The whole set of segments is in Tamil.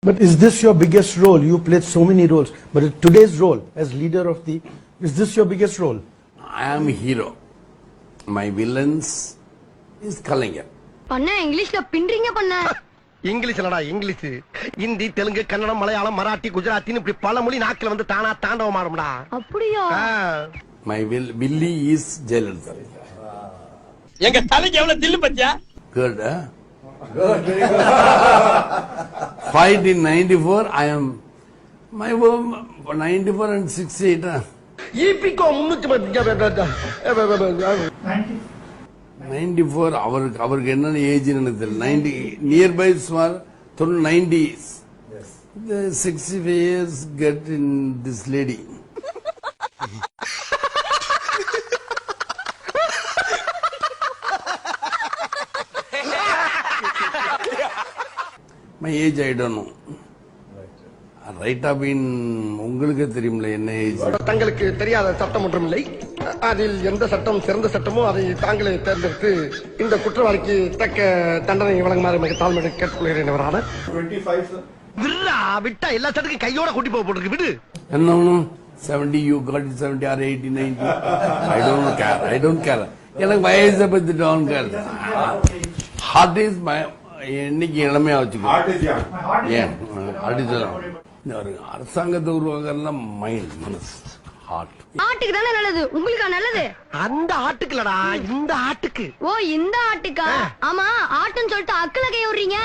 But is this your biggest role? You played so many roles, but today's role as leader of the, is this your biggest role? I am hero. My villains is Kalaignar. பண்ண இங்கிலீஷ்ல பின்றீங்க பண்ண. இங்கிலீஷ் இல்லடா இங்கிலீஷ். ஹிந்தி, தெலுங்கு, கன்னடம், மலையாளம், மராட்டி, குஜராத்தின்னு இப்படி பல மொழி நாக்குல வந்து தானா தாண்டவம் ஆடும்டா. அப்படியா? My Willy is Jayalalitha. எங்க தலைக்கு எவ்வளவு தில்லு பத்தியா? Good, huh? Good, very good. Fight in 94, I am, my 94 and 68, huh? ஈபிகோ 94 அவருக்கு என்ன ஏஜ் எனக்கு தெரியல. 90 நியர்பை சுமார் 90s. The 65 years get in this lady. My age I don't know. Right off in உங்களுக்கு தெரியும்ல என்ன ஏஜ். தங்களுக்கு தெரியாத சட்டம் ஒன்றும் இல்லை. அதில் எந்த சட்டம் சிறந்த சட்டமோ அதை தாங்களே தேர்ந்தெடுத்து இந்த குற்றவாளிக்கு தக்க தண்டனை வழங்குமாறு மிக தாழ்மையை கேட்டுக்கொள்கிறேன். அவரான 25 விடுறா, விட்டா எல்லா சட்டத்துக்கும் கையோட கூட்டி போக போட்டுருக்கு. விடு. என்ன 70 you got it 70 or 80 90. I don't care. எனக்கு வயசை பத்தி don't care. Heart is my இன்னைக்கு இளமையா வச்சுக்கோ. ஏன் ஹார்ட் இஸ் அரசாங்கத்தை உருவாக்கலாம் மைண்ட் மனசு ஹார்ட். ஆட்டுக்கு தானே நல்லது, உங்களுக்கு நல்லது. அந்த ஆட்டுக்கு இல்லடா, இந்த ஆட்டுக்கு. ஓ இந்த ஆட்டுக்கா? ஆமா, ஆட்டுன்னு சொல்லிட்டு அக்கல கை விடுறீங்க.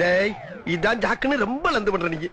டேய் இதான் ஜாக்குன்னு ரொம்ப லந்து பண்ற நீங்க.